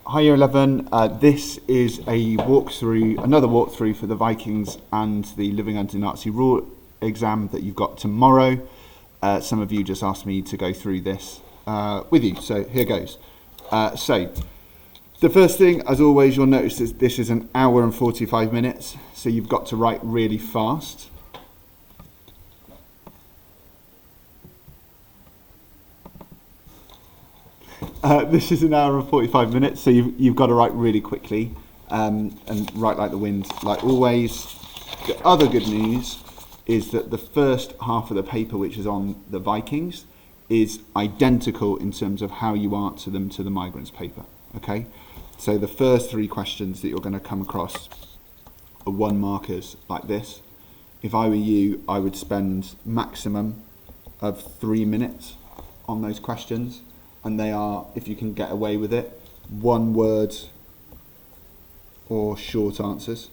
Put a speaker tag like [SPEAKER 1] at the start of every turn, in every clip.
[SPEAKER 1] Hi Year 11, this is another walkthrough for the Vikings and the Living Under Nazi Rule exam that you've got tomorrow. Some of you just asked me to go through this with you, so here goes. So, the first thing, as always, you'll notice is this is an hour and 45 minutes, so you've got to write really fast. This is an hour and 45 minutes, so you've got to write really quickly and write like the wind, like always. The other good news is that the first half of the paper, which is on the Vikings, is identical in terms of how you answer them to the migrants paper, okay? So the first three questions that you're going to come across are 1 markers like this. If I were you, I would spend maximum of 3 minutes on those questions. And they are, if you can get away with it, 1 word or short answers.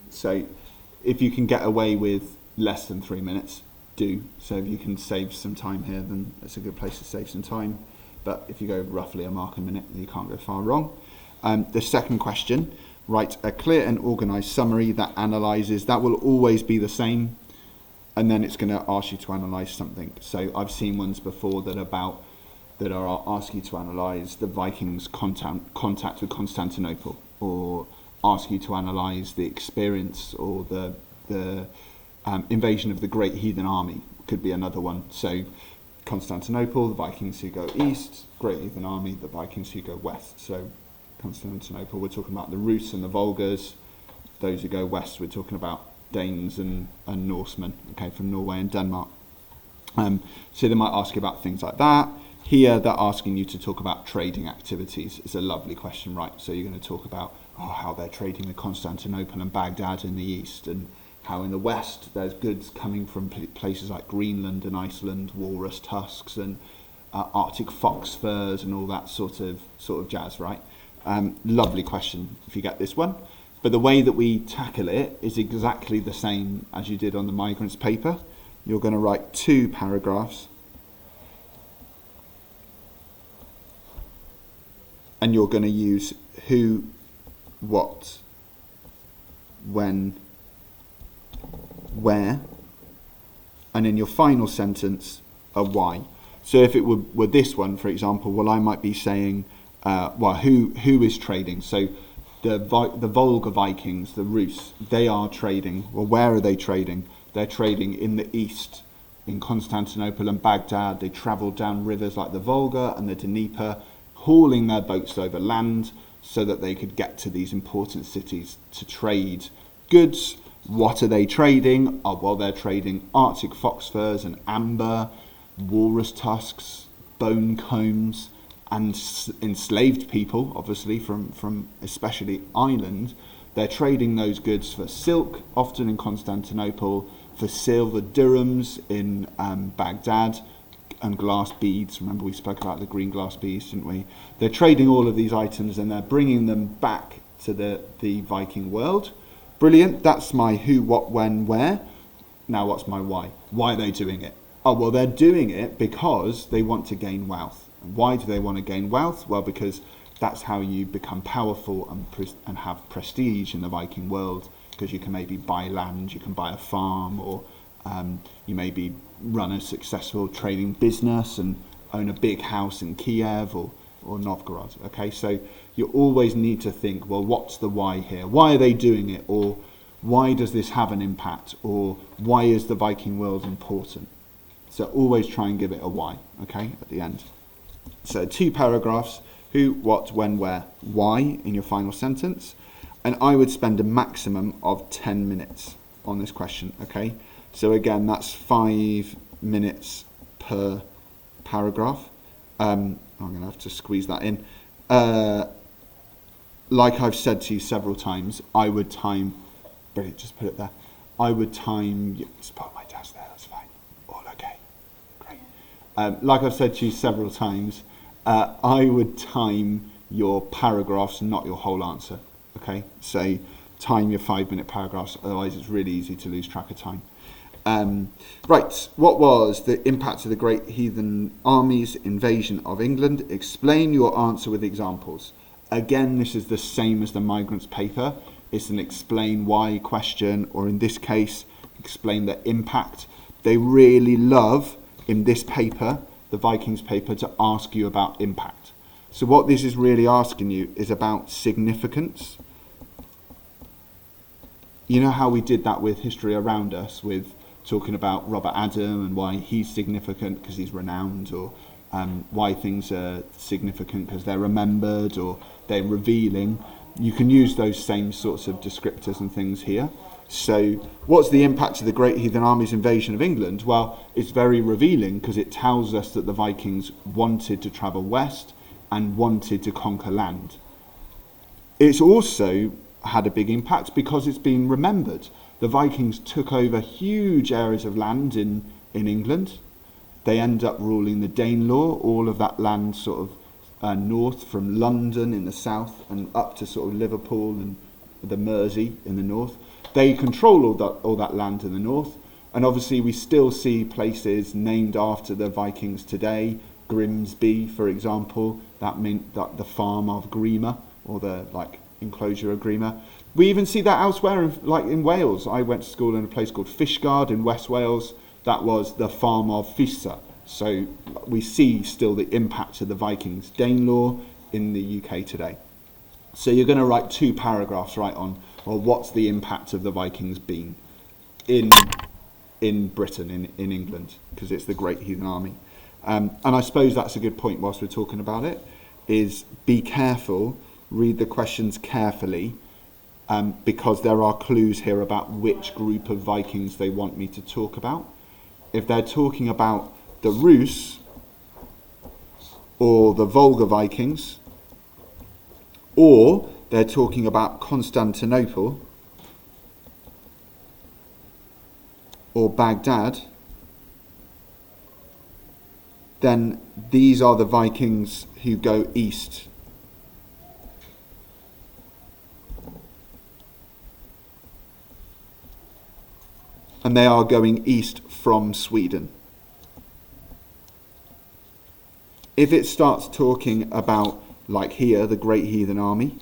[SPEAKER 1] So if you can get away with less than 3 minutes, do. So if you can save some time here, then it's a good place to save some time. But if you go roughly a mark a minute, you can't go far wrong. The second question, write a clear and organised summary that analyses. That will always be the same, and then it's going to ask you to analyse something. So I've seen ones before that are ask you to analyse the Vikings' contact with Constantinople, or ask you to analyse the experience or the invasion of the Great Heathen Army. Could be another one. So Constantinople, the Vikings who go east; Great Heathen Army, the Vikings who go west. So Constantinople, we're talking about the Rus and the Vulgars. Those who go west, we're talking about Danes and Norsemen, okay, from Norway and Denmark. So they might ask you about things like that. Here, they're asking you to talk about trading activities. It's a lovely question, right? So you're going to talk about how they're trading with Constantinople and Baghdad in the east, and how in the west there's goods coming from places like Greenland and Iceland, walrus tusks and Arctic fox furs and all that sort of jazz, right? Lovely question if you get this one. But the way that we tackle it is exactly the same as you did on the migrants paper. You're going to write 2 paragraphs. And you're going to use who, what, when, where. And in your final sentence, a why. So if it were this one, for example, well, I might be saying, who is trading? So the Volga Vikings, the Rus, they are trading. Well, where are they trading? They're trading in the east, in Constantinople and Baghdad. They travelled down rivers like the Volga and the Dnieper, hauling their boats over land so that they could get to these important cities to trade goods. What are they trading? Oh, well, they're trading Arctic fox furs and amber, walrus tusks, bone combs, and enslaved people, obviously, from especially Ireland. They're trading those goods for silk, often in Constantinople, for silver dirhams in Baghdad, and glass beads. Remember we spoke about the green glass beads, didn't we? They're trading all of these items and they're bringing them back to the Viking world. Brilliant, that's my who, what, when, where. Now what's my why? Why are they doing it? Oh, well, they're doing it because they want to gain wealth. Why do they want to gain wealth? Well, because that's how you become powerful and have prestige in the Viking world, because you can maybe buy land, you can buy a farm, or you maybe run a successful trading business and own a big house in Kiev or Novgorod. Okay, so you always need to think, well, what's the why here? Why are they doing it? Or why does this have an impact? Or why is the Viking world important? So always try and give it a why, okay, at the end. So 2 paragraphs, who, what, when, where, why in your final sentence. And I would spend a maximum of 10 minutes on this question, okay? So again, that's 5 minutes per paragraph. I'm going to have to squeeze that in. Like I've said to you several times, I would time, brilliant, just put it there. I would time, just put my desk there, that's fine. All okay, great. Like I've said to you several times, I would time your paragraphs, not your whole answer, okay? So time your 5 minute paragraphs, otherwise it's really easy to lose track of time. Right, what was the impact of the great heathen army's invasion of England? Explain your answer with examples. Again, this is the same as the migrants paper. It's an explain why question, or in this case, explain the impact. They really love, in this paper, the Vikings paper, to ask you about impact. So what this is really asking you is about significance. You know how we did that with History Around Us, with talking about Robert Adam and why he's significant because he's renowned, or why things are significant because they're remembered or they're revealing. You can use those same sorts of descriptors and things here. So what's the impact of the great heathen army's invasion of England? Well, it's very revealing because it tells us that the Vikings wanted to travel west and wanted to conquer land. It's also had a big impact because it's been remembered. The Vikings took over huge areas of land in England. They end up ruling the Danelaw, all of that land sort of north from London in the south and up to sort of Liverpool and the Mersey in the north. They control all that land in the north, and obviously we still see places named after the Vikings today. Grimsby, for example, that meant that the farm of Grima, or the enclosure of Grima. We even see that elsewhere, in Wales. I went to school in a place called Fishguard in West Wales. That was the farm of Fisa. So we see still the impact of the Vikings Danelaw in the UK today. So you're going to write 2 paragraphs on what's the impact of the Vikings been in Britain, in England, because it's the great heathen army. And I suppose that's a good point whilst we're talking about it, is be careful, read the questions carefully, because there are clues here about which group of Vikings they want me to talk about. If they're talking about the Rus or the Volga Vikings, or they're talking about Constantinople or Baghdad, then these are the Vikings who go east. And they are going east from Sweden. If it starts talking about, like here, the Great Heathen Army,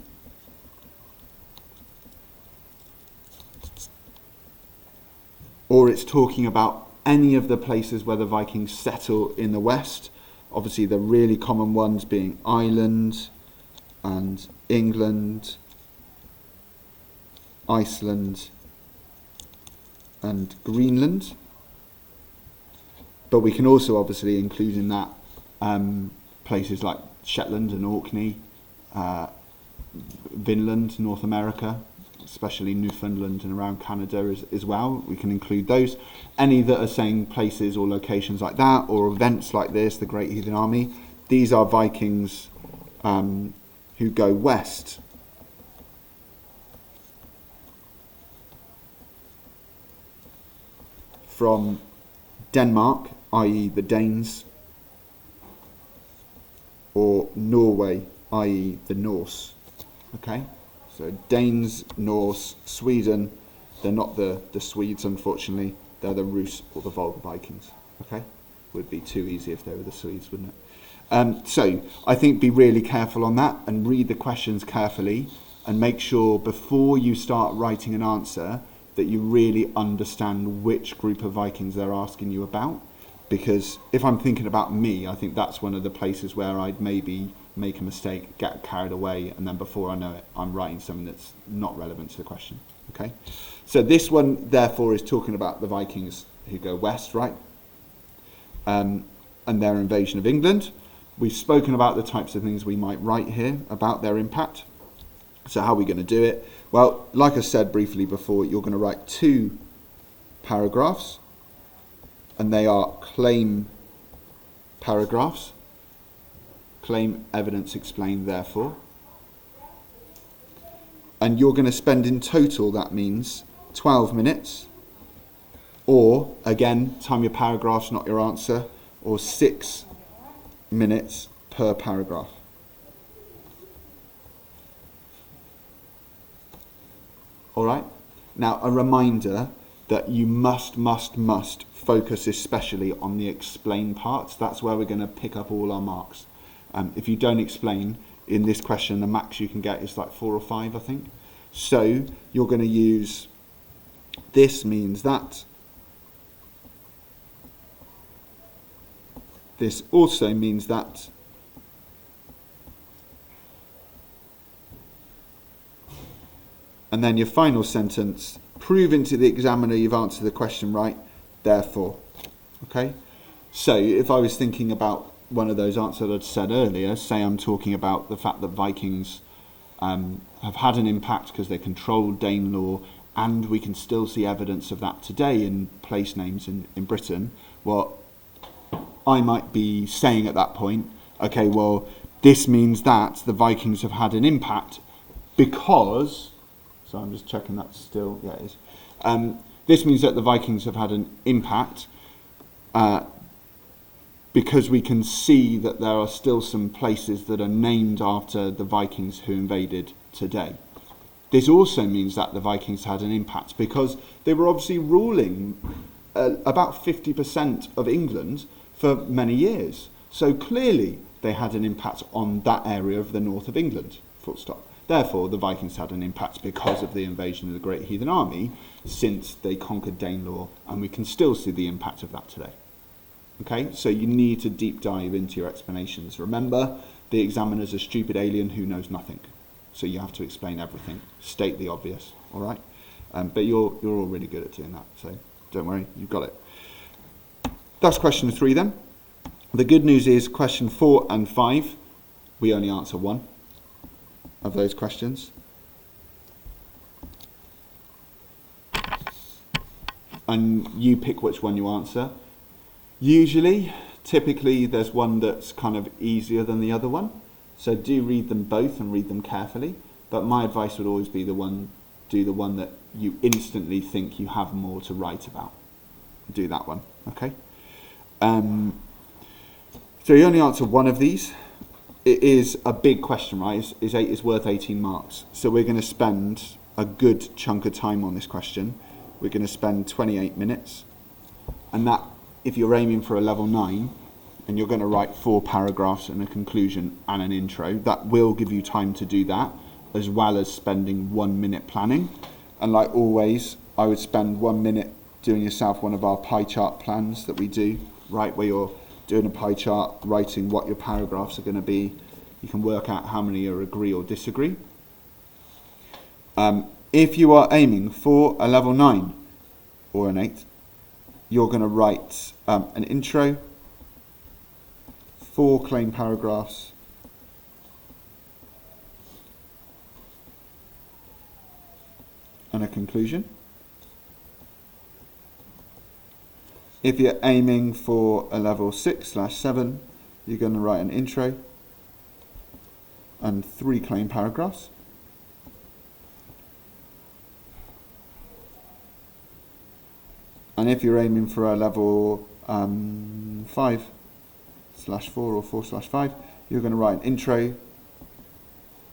[SPEAKER 1] or it's talking about any of the places where the Vikings settle in the west, obviously the really common ones being Ireland and England, Iceland and Greenland, but we can also obviously include in that places like Shetland and Orkney, Vinland, North America, especially Newfoundland and around Canada as well. We can include those. Any that are saying places or locations like that, or events like this, the Great Heathen Army, these are Vikings who go west. From Denmark, i.e. the Danes, or Norway, i.e. the Norse. Okay, so Danes, Norse, Sweden, they're not the Swedes, unfortunately, they're the Rus or the Volga Vikings. Okay, would be too easy if they were the Swedes, wouldn't it? So I think be really careful on that and read the questions carefully and make sure before you start writing an answer that you really understand which group of Vikings they're asking you about. Because if I'm thinking about me, I think that's one of the places where I'd maybe make a mistake, get carried away, and then before I know it, I'm writing something that's not relevant to the question. Okay, so this one, therefore, is talking about the Vikings who go west, right? And their invasion of England. We've spoken about the types of things we might write here about their impact. So how are we going to do it? Well, like I said briefly before, you're going to write 2 paragraphs, and they are claim paragraphs. Claim, evidence, explain, therefore. And you're going to spend in total, that means 12 minutes, or again, time your paragraphs, not your answer, or 6 minutes per paragraph. All right. Now, a reminder that you must focus especially on the explain parts. That's where we're going to pick up all our marks. If you don't explain in this question, the max you can get is like 4 or 5, I think. So you're going to use this means that. This also means that. And then your final sentence, proving to the examiner you've answered the question right, therefore. Okay? So if I was thinking about one of those answers I'd said earlier, say I'm talking about the fact that Vikings have had an impact because they controlled Danelaw, and we can still see evidence of that today in place names in Britain, well, I might be saying at that point, okay, well, this means that the Vikings have had an impact because... So I'm just checking that's still, yeah, it is. This means that the Vikings have had an impact because we can see that there are still some places that are named after the Vikings who invaded today. This also means that the Vikings had an impact because they were obviously ruling about 50% of England for many years. So clearly they had an impact on that area of the north of England, full stop. Therefore, the Vikings had an impact because of the invasion of the Great Heathen Army since they conquered Danelaw, and we can still see the impact of that today. Okay, so you need to deep dive into your explanations. Remember, the examiner's a stupid alien who knows nothing. So you have to explain everything, state the obvious, all right? But you're all really good at doing that, so don't worry, you've got it. That's question 3 then. The good news is question 4 and 5, we only answer 1 of those questions. And you pick which one you answer. Usually, typically, there's one that's kind of easier than the other one. So do read them both and read them carefully. But my advice would always be do the one that you instantly think you have more to write about. Do that one, okay? So you only answer 1 of these. It is a big question, right? Is worth 18 marks. So we're going to spend a good chunk of time on this question. We're going to spend 28 minutes. And that, if you're aiming for a level 9, and you're going to write 4 paragraphs and a conclusion and an intro, that will give you time to do that, as well as spending 1 minute planning. And like always, I would spend 1 minute doing yourself one of our pie chart plans that we do, right, where you're doing a pie chart, writing what your paragraphs are going to be. You can work out how many are agree or disagree. If you are aiming for a level 9 or an 8, you're going to write an intro, 4 claim paragraphs, and a conclusion. If you're aiming for a level 6/7, you're going to write an intro and 3 claim paragraphs. And if you're aiming for a level 5/4 or 4/5, you're going to write an intro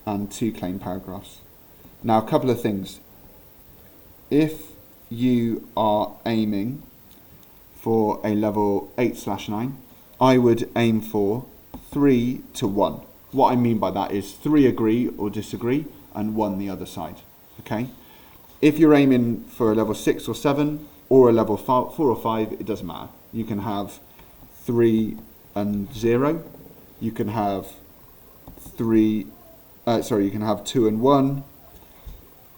[SPEAKER 1] and 2 claim paragraphs. Now, a couple of things. If you are aiming for a level 8/9, I would aim for 3 to 1. What I mean by that is 3 agree or disagree and 1 the other side. Okay? If you're aiming for a level 6 or 7 or a level 4 or 5, it doesn't matter. You can have 3 and 0. You can have you can have 2 and 1.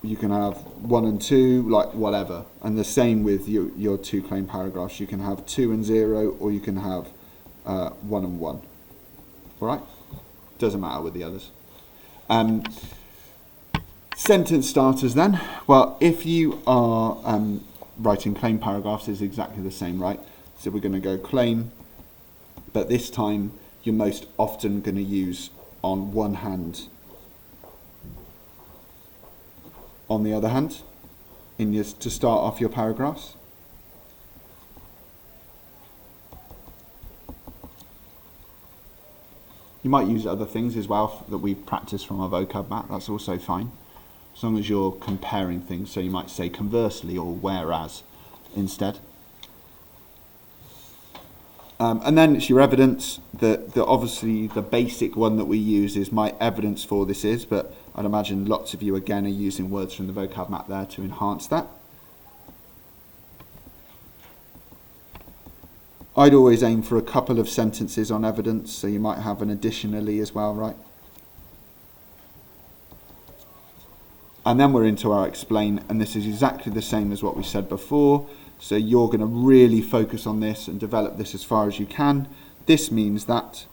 [SPEAKER 1] You can have 1 and 2, like whatever. And the same with your 2 claim paragraphs. You can have 2 and 0, or you can have 1 and 1. All right? Doesn't matter with the others. Sentence starters then. Well, if you are writing claim paragraphs, it's exactly the same, right? So we're going to go claim, but this time you're most often going to use on one hand, on the other hand, to start off your paragraphs. You might use other things as well that we've practiced from our vocab map, that's also fine. As long as you're comparing things, so you might say conversely or whereas. instead. And then it's your evidence. Obviously the basic one that we use is my evidence for this is, but I'd imagine lots of you again are using words from the vocab map there to enhance that. I'd always aim for a couple of sentences on evidence, so you might have an additionally as well, right? And then we're into our explain, and this is exactly the same as what we said before. So you're going to really focus on this and develop this as far as you can. This means that.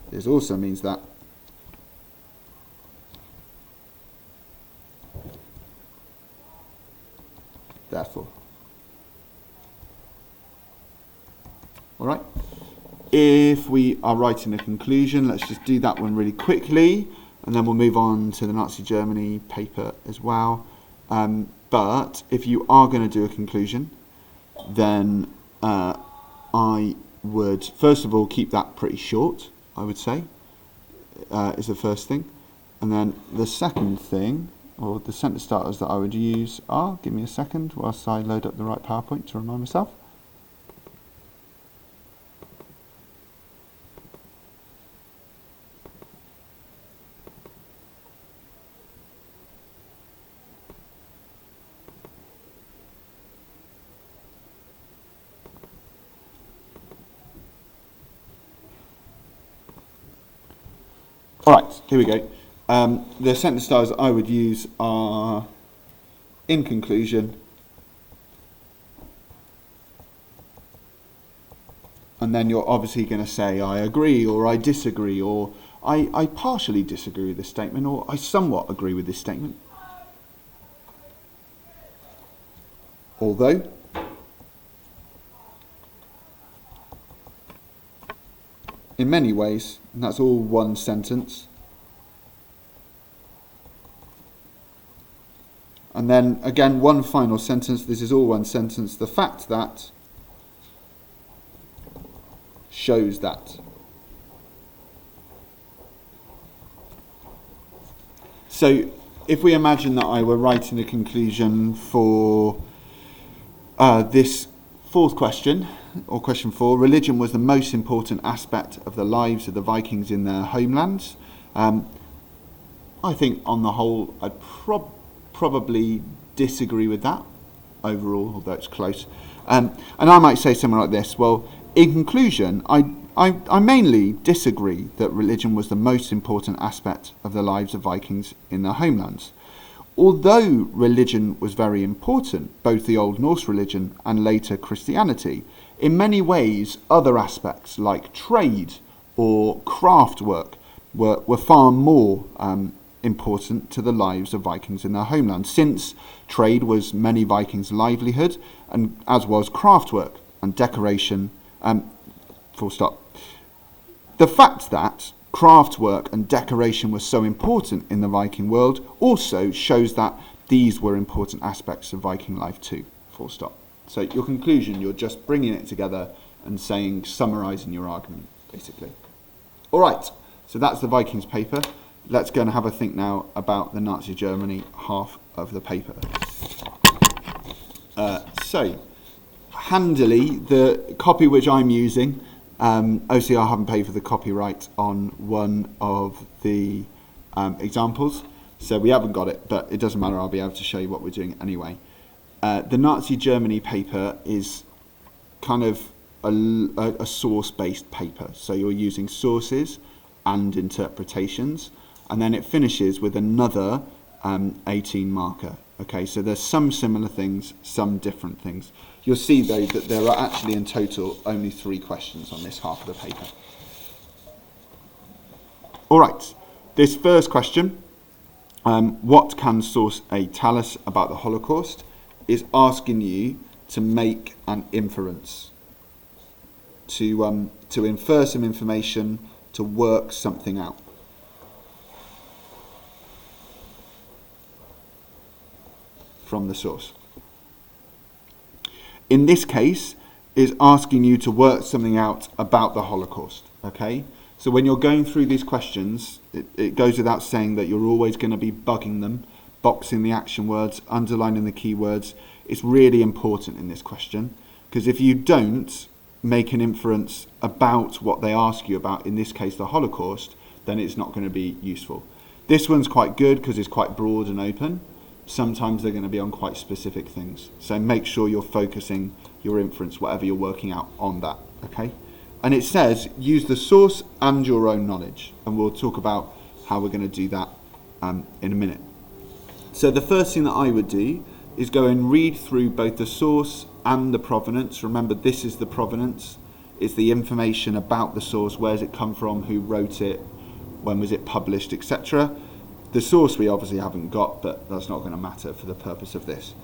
[SPEAKER 1] This also means that. Therefore. All right. If we are writing a conclusion, let's just do that one really quickly, and then we'll move on to the Nazi Germany paper as well. But if you are going to do a conclusion, then I would first of all keep that pretty short, I would say, is the first thing. And then the second thing, or the sentence starters that I would use are, give me a second whilst I load up the right PowerPoint to remind myself. All right, here we go. The sentence styles I would use are, in conclusion, and then you're obviously going to say, I agree, or I disagree, or I partially disagree with this statement, or I somewhat agree with this statement. Although, in many ways, and that's all one sentence. And then again, one final sentence, this is all one sentence, the fact that shows that. So if we imagine that I were writing a conclusion for this fourth question, or question 4, religion was the most important aspect of the lives of the Vikings in their homelands. I think on the whole I'd probably disagree with that overall, although it's close. And I might say something like this, well, in conclusion, I mainly disagree that religion was the most important aspect of the lives of Vikings in their homelands. Although religion was very important, both the Old Norse religion and later Christianity, in many ways other aspects like trade or craft work were far more important to the lives of Vikings in their homeland, since trade was many Vikings' livelihood, and as was craft work and decoration, full stop. The fact that craft work and decoration was so important in the Viking world also shows that these were important aspects of Viking life too, full stop. So your conclusion, you're just bringing it together and saying, summarising your argument, basically. All right, so that's the Vikings paper. Let's go and have a think now about the Nazi Germany half of the paper. So, handily, the copy which I'm using, OCR haven't paid for the copyright on one of the examples, so we haven't got it, but it doesn't matter, I'll be able to show you what we're doing anyway. The Nazi Germany paper is kind of a source-based paper, so you're using sources and interpretations, and then it finishes with another 18 marker. Okay, so there's some similar things, some different things. You'll see though that there are actually in total only 3 questions on this half of the paper. All right, this first question, what can source A tell us about the Holocaust, is asking you to make an inference, to infer some information, to work something out. From the source. In this case, is asking you to work something out about the Holocaust, okay? So when you're going through these questions, it goes without saying that you're always going to be bugging them boxing the action words, underlining the keywords. It's really important in this question, because if you don't make an inference about what they ask you about, in this case the Holocaust, then it's not going to be useful. This one's quite good because it's quite broad and open. Sometimes they're going to be on quite specific things. So make sure you're focusing your inference, whatever you're working out, on that, okay? And it says, use the source and your own knowledge. And we'll talk about how we're going to do that in a minute. So the first thing that I would do is go and read through both the source and the provenance. Remember, this is the provenance. It's the information about the source. Where's it come from? Who wrote it? When was it published, etc. The source we obviously haven't got, but that's not going to matter for the purpose of this,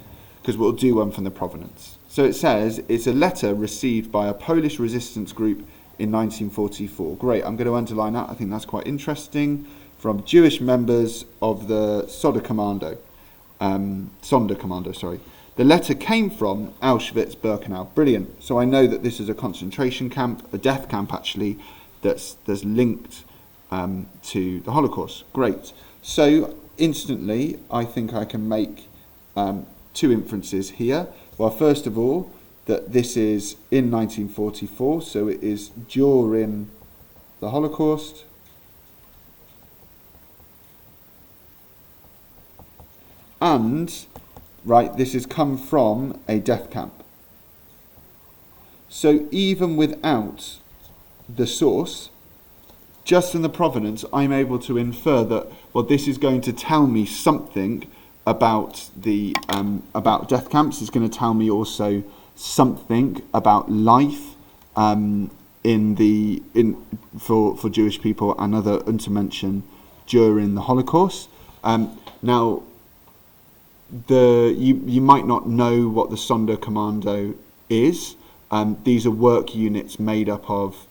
[SPEAKER 1] because we'll do one from the provenance. So it says, it's a letter received by a Polish resistance group in 1944. Great, I'm going to underline that. I think that's quite interesting. From Jewish members of the Sonderkommando. The letter came from Auschwitz-Birkenau. Brilliant. So I know that this is a concentration camp, a death camp actually, that's linked to the Holocaust. Great. So instantly, I think I can make two inferences here. Well, first of all, that this is in 1944, so it is during the Holocaust. And, right, this has come from a death camp. So even without the source, just in the provenance, I'm able to infer that, well, this is going to tell me something about the about death camps. It's going to tell me also something about life for Jewish people and other Untermenschen during the Holocaust. Now, you might not know what the Sonderkommando is. These are work units made up of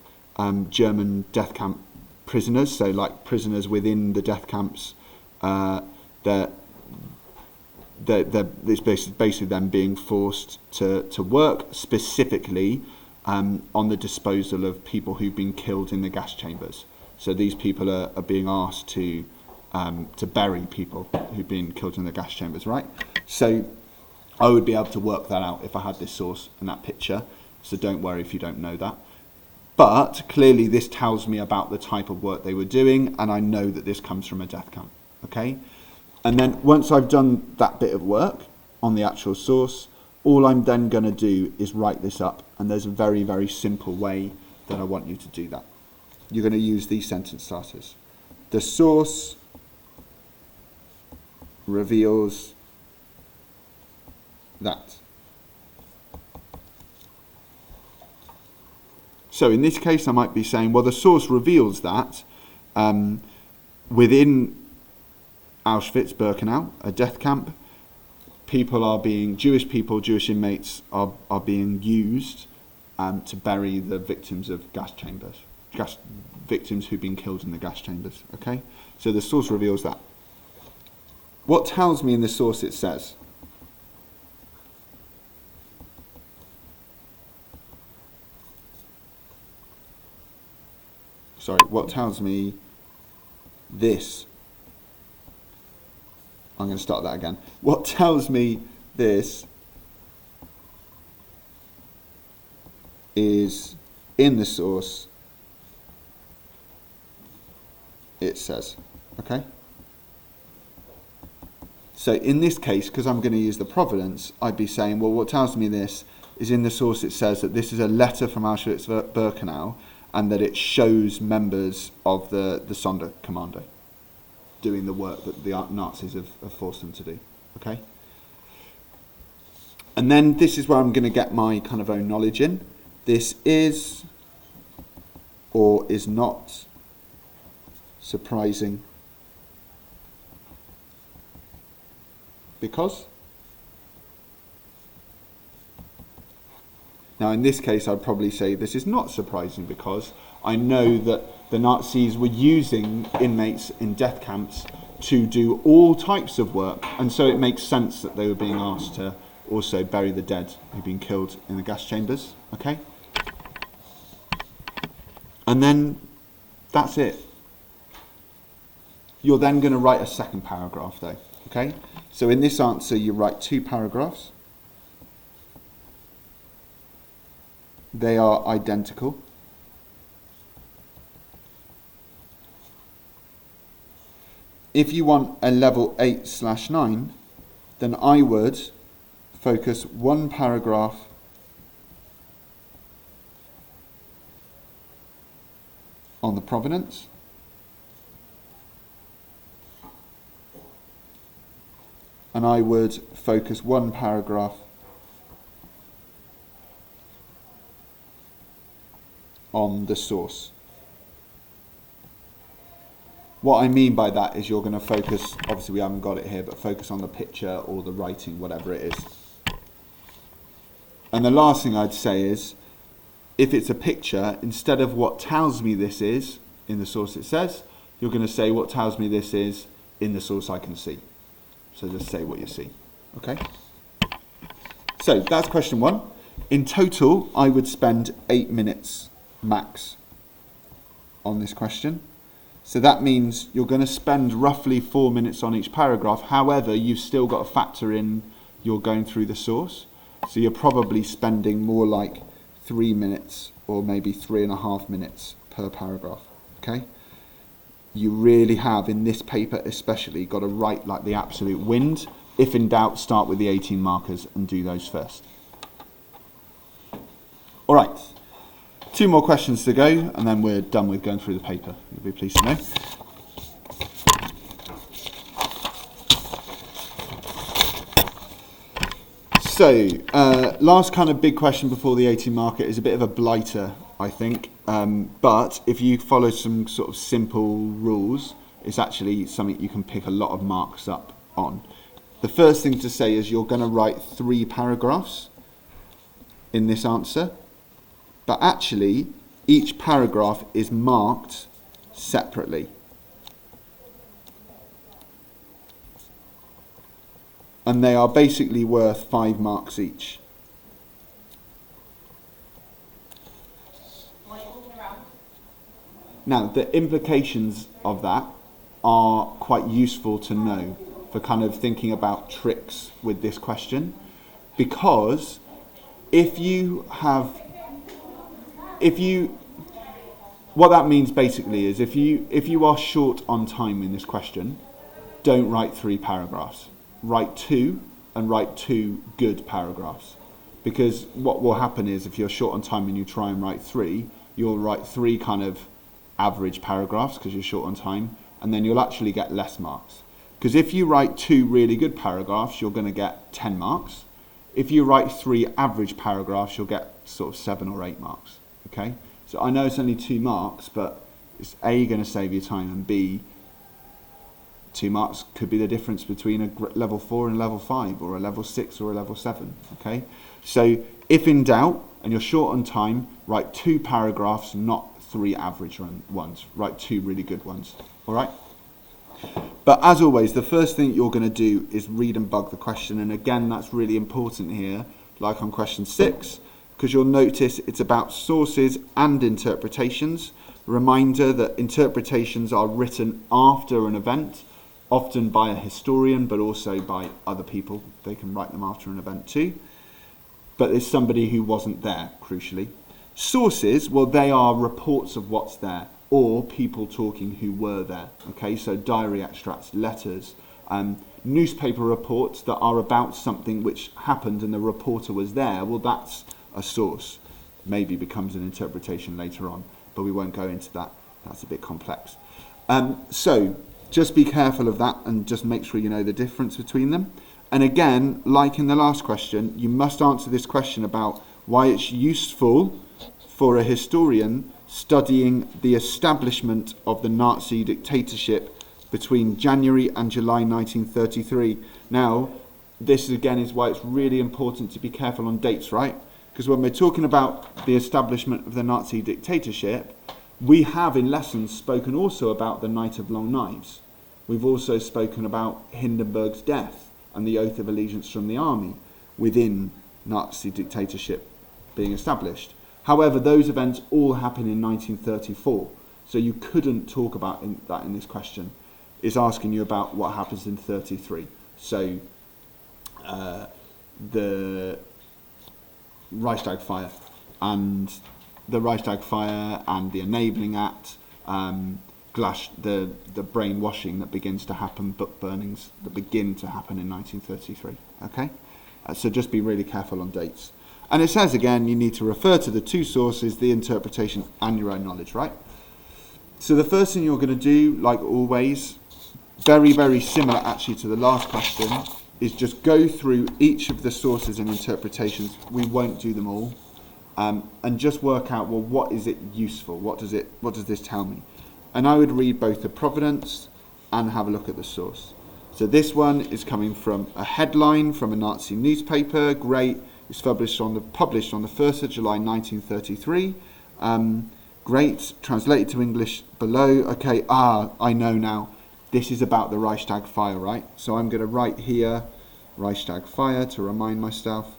[SPEAKER 1] German death camp prisoners, so like prisoners within the death camps. It's basically them being forced to work specifically on the disposal of people who've been killed in the gas chambers. So these people are being asked to bury people who've been killed in the gas chambers, right? So I would be able to work that out if I had this source and that picture. So don't worry if you don't know that. But clearly this tells me about the type of work they were doing, and I know that this comes from a death camp, okay? And then once I've done that bit of work on the actual source, all I'm then going to do is write this up, and there's a very, very simple way that I want you to do that. You're going to use these sentence starters. The source reveals that. So in this case, I might be saying, well, the source reveals that within Auschwitz-Birkenau, a death camp, Jewish inmates are being used to bury the victims of victims who've been killed in the gas chambers, okay? So the source reveals that. What tells me in the source it says? Sorry, what tells me this? I'm going to start that again. What tells me this is in the source it says, okay? So in this case, because I'm going to use the provenance, I'd be saying, well, what tells me this is in the source it says that this is a letter from Auschwitz-Birkenau, and that it shows members of the Sonderkommando doing the work that the Nazis have forced them to do, okay? And then this is where I'm going to get my kind of own knowledge in. This is or is not surprising because. Now, in this case, I'd probably say this is not surprising because I know that the Nazis were using inmates in death camps to do all types of work, and so it makes sense that they were being asked to also bury the dead who'd been killed in the gas chambers, okay? And then that's it. You're then going to write a second paragraph, though. Okay, so in this answer you write 2 paragraphs. They are identical. If you want a level 8/9, then I would focus 1 paragraph on the provenance, and I would focus 1 paragraph on the source. What I mean by that is you're going to focus, obviously we haven't got it here, but focus on the picture or the writing, whatever it is. And the last thing I'd say is, if it's a picture, instead of what tells me this is, in the source it says, you're going to say what tells me this is in the source I can see. So just say what you see. Okay? So that's question 1. In total, I would spend 8 minutes max on this question. So that means you're going to spend roughly 4 minutes on each paragraph. However, you've still got to factor in you're going through the source. So you're probably spending more like 3 minutes or maybe 3.5 minutes per paragraph. Okay? You really have, in this paper especially, got to write like the absolute wind. If in doubt, start with the 18 markers and do those first. All right. 2 more questions to go, and then we're done with going through the paper. You'll be pleased to know. So, last kind of big question before the 18 marker is a bit of a blighter, I think. But if you follow some sort of simple rules, it's actually something you can pick a lot of marks up on. The first thing to say is you're going to write 3 paragraphs in this answer. But actually, each paragraph is marked separately. And they are basically worth 5 marks each. Now, the implications of that are quite useful to know for kind of thinking about tricks with this question. Because what that means basically is if you are short on time in this question, don't write 3 paragraphs. Write 2 and write 2 good paragraphs. Because what will happen is if you're short on time and you try and write 3, you'll write 3 kind of average paragraphs because you're short on time, and then you'll actually get less marks. Because if you write 2 really good paragraphs, you're going to get 10 marks. If you write 3 average paragraphs, you'll get sort of 7 or 8 marks. Okay, so I know it's only 2 marks, but it's A, going to save you time, and B, 2 marks could be the difference between a level 4 and a level 5, or a level 6 or a level 7. Okay, so if in doubt and you're short on time, write 2 paragraphs, not 3 average ones. Write 2 really good ones. All right. But as always, the first thing you're going to do is read and bug the question, and again, that's really important here, like on question 6. Because you'll notice it's about sources and interpretations. Reminder that interpretations are written after an event, often by a historian, but also by other people. They can write them after an event too. But there's somebody who wasn't there, crucially. Sources, well, they are reports of what's there, or people talking who were there. Okay, so diary extracts, letters, newspaper reports that are about something which happened and the reporter was there. Well, that's a source. Maybe becomes an interpretation later on, but we won't go into that. That's a bit complex. So just be careful of that and just make sure you know the difference between them. And again, like in the last question, you must answer this question about why it's useful for a historian studying the establishment of the Nazi dictatorship between January and July 1933. Now, this again is why it's really important to be careful on dates, right? Because when we're talking about the establishment of the Nazi dictatorship, we have in lessons spoken also about the Night of Long Knives. We've also spoken about Hindenburg's death and the oath of allegiance from the army within Nazi dictatorship being established. However, those events all happened in 1934, so you couldn't talk about that in this question. is asking you about what happens in 33. So the Reichstag fire and the Enabling Act, the brainwashing that begins to happen, book burnings that begin to happen in 1933. Okay, so just be really careful on dates. And it says again, you need to refer to the two sources, the interpretation and your own knowledge, right? So the first thing you're going to do, like always, very, very similar actually to the last question, is just go through each of the sources and interpretations. We won't do them all. And just work out, well, what is it useful? What does this tell me? And I would read both the provenance and have a look at the source. So this one is coming from a headline from a Nazi newspaper. Great. It's published on the 1st of July 1933. Great. Translated to English below. Okay. I know now. This is about the Reichstag fire, right? So I'm going to write here Reichstag fire to remind myself.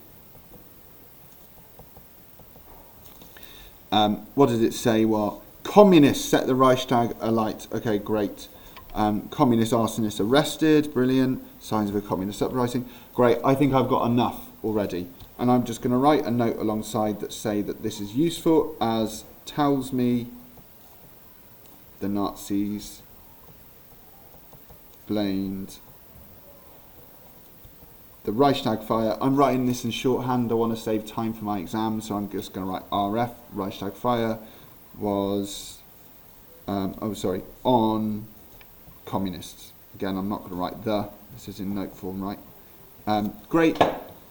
[SPEAKER 1] What does it say? Well, communists set the Reichstag alight. Okay, great. Communist arsonists arrested. Brilliant. Signs of a communist uprising. Great. I think I've got enough already. And I'm just going to write a note alongside that say that this is useful as tells me the Nazis blamed the Reichstag fire. I'm writing this in shorthand. I want to save time for my exam, so I'm just going to write RF, Reichstag fire, was, on communists. Again, I'm not going to write the. This is in note form, right? Great.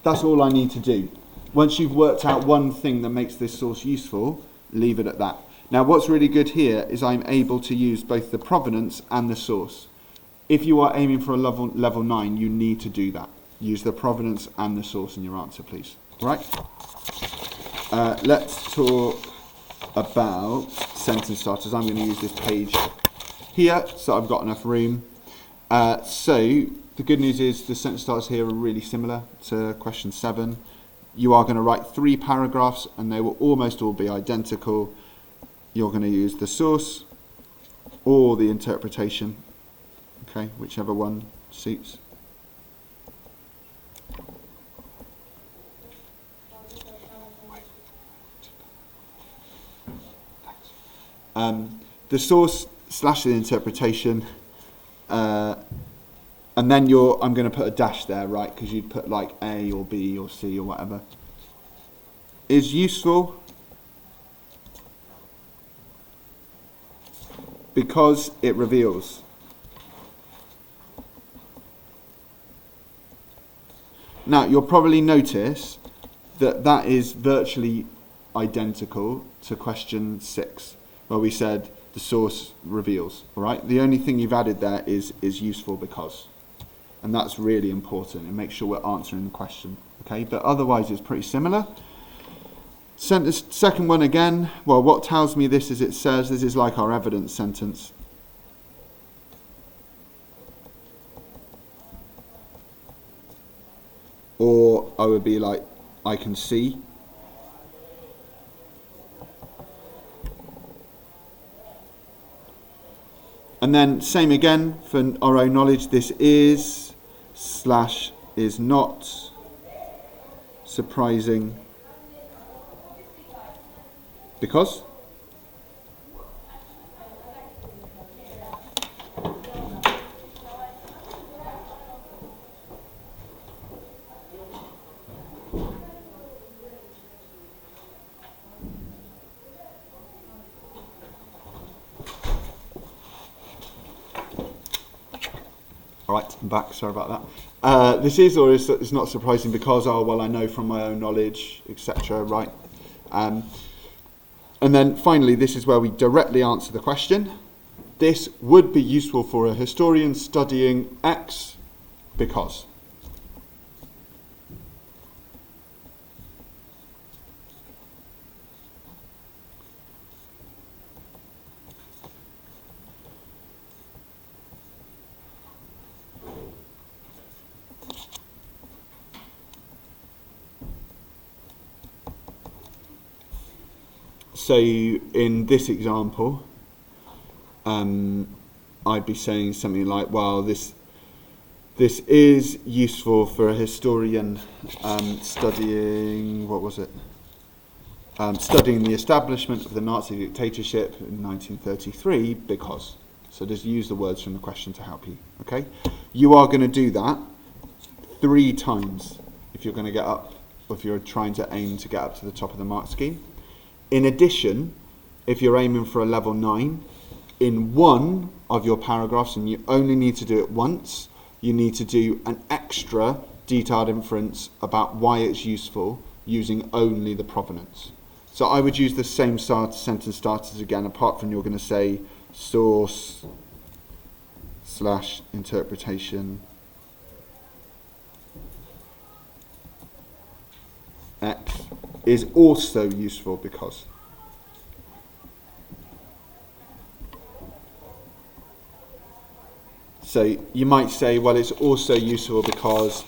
[SPEAKER 1] That's all I need to do. Once you've worked out one thing that makes this source useful, leave it at that. Now, what's really good here is I'm able to use both the provenance and the source. If you are aiming for a level 9, you need to do that. Use the provenance and the source in your answer, please. All right? Let's talk about sentence starters. I'm going to use this page here, so I've got enough room. So the good news is the sentence starters here are really similar to question 7. You are going to write 3 paragraphs, and they will almost all be identical. You're going to use the source or the interpretation. Okay, whichever one suits. The source / the interpretation, and then I'm going to put a dash there, right? Because you'd put like A or B or C or whatever. Is useful because it reveals. Now, you'll probably notice that that is virtually identical to question 6, where we said the source reveals, all right? The only thing you've added there is useful because. And that's really important, and make sure we're answering the question, okay? But otherwise, it's pretty similar. Sentence, second one again, well, what tells me this is it says, this is like our evidence sentence. Or I would be like, I can see. And then same again for our own knowledge, this is / is not surprising because. All right, I'm back, sorry about that. This is or is not surprising because, oh, well, I know from my own knowledge, etc., right? And then finally, this is where we directly answer the question. This would be useful for a historian studying X because. So in this example, I'd be saying something like, well, this is useful for a historian studying, studying the establishment of the Nazi dictatorship in 1933 because. So just use the words from the question to help you, okay? You are going to do that 3 times if you're going to get up, or if you're trying to aim to get up to the top of the mark scheme. In addition, if you're aiming for a level 9, in one of your paragraphs, and you only need to do it once, you need to do an extra detailed inference about why it's useful using only the provenance. So I would use the same sentence starters again, apart from you're going to say source / interpretation X is also useful because. So you might say, well, it's also useful because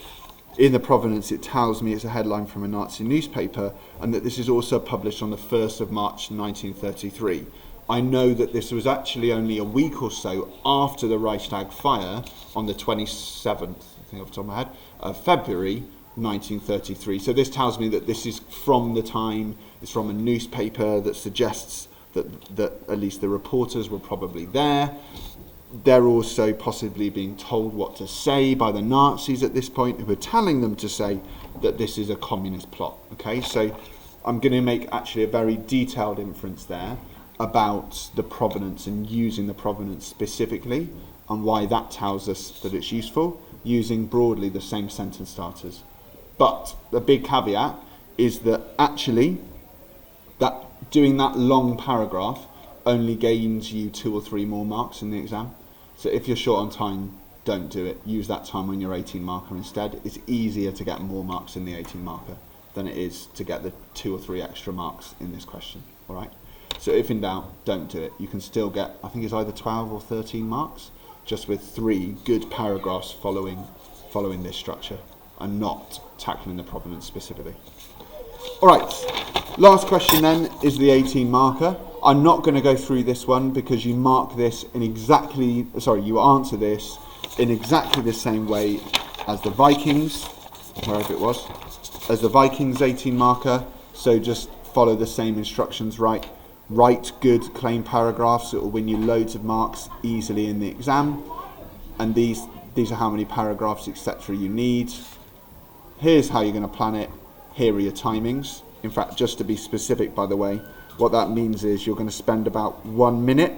[SPEAKER 1] in the provenance it tells me it's a headline from a Nazi newspaper and that this is also published on the 1st of March 1933. I know that this was actually only a week or so after the Reichstag fire on the 27th, I think off the top of my head, of February 1933. So this tells me that this is from the time, it's from a newspaper that suggests that at least the reporters were probably there. They're also possibly being told what to say by the Nazis at this point, who are telling them to say that this is a communist plot. Okay, so I'm going to make actually a very detailed inference there about the provenance and using the provenance specifically and why that tells us that it's useful, using broadly the same sentence starters. But the big caveat is that actually that doing that long paragraph only gains you 2 or 3 more marks in the exam. So if you're short on time, don't do it. Use that time on your 18 marker instead. It's easier to get more marks in the 18 marker than it is to get the 2 or 3 extra marks in this question. All right. So if in doubt, don't do it. You can still get, I think it's either 12 or 13 marks, just with 3 good paragraphs following this structure and not tackling the provenance specifically. All right, last question then is the 18 marker. I'm not going to go through this one because you mark this in you answer this in exactly the same way as the Vikings, wherever it was, as the Vikings 18 marker. So just follow the same instructions, right? Write good claim paragraphs. It will win you loads of marks easily in the exam. And these are how many paragraphs, etc. you need. Here's how you're going to plan it. Here are your timings. In fact, just to be specific, by the way, what that means is you're going to spend about 1 minute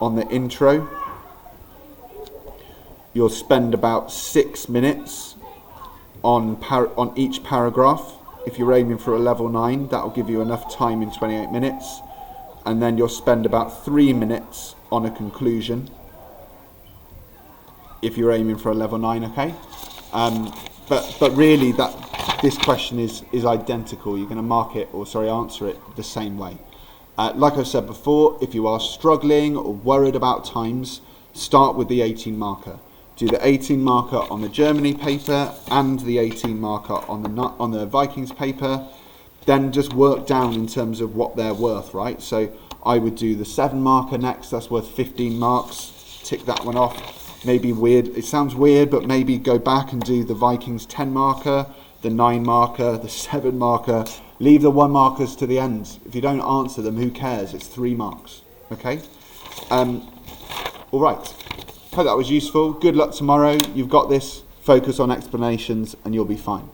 [SPEAKER 1] on the intro. You'll spend about 6 minutes on each paragraph. If you're aiming for a level 9, that will give you enough time in 28 minutes. And then you'll spend about 3 minutes on a conclusion if you're aiming for a level 9, okay? But really this question is identical. You're going to answer it the same way. Like I said before, if you are struggling or worried about times, start with the 18 marker. Do the 18 marker on the Germany paper and the 18 marker on the Vikings paper. Then just work down in terms of what they're worth, right? So I would do the 7 marker next. That's worth 15 marks. Tick that one off. Maybe weird. It sounds weird, but maybe go back and do the Vikings 10 marker, the 9 marker, the 7 marker. Leave the 1 markers to the end. If you don't answer them, who cares? It's 3 marks. Okay? All right. Hope that was useful. Good luck tomorrow. You've got this. Focus on explanations and you'll be fine.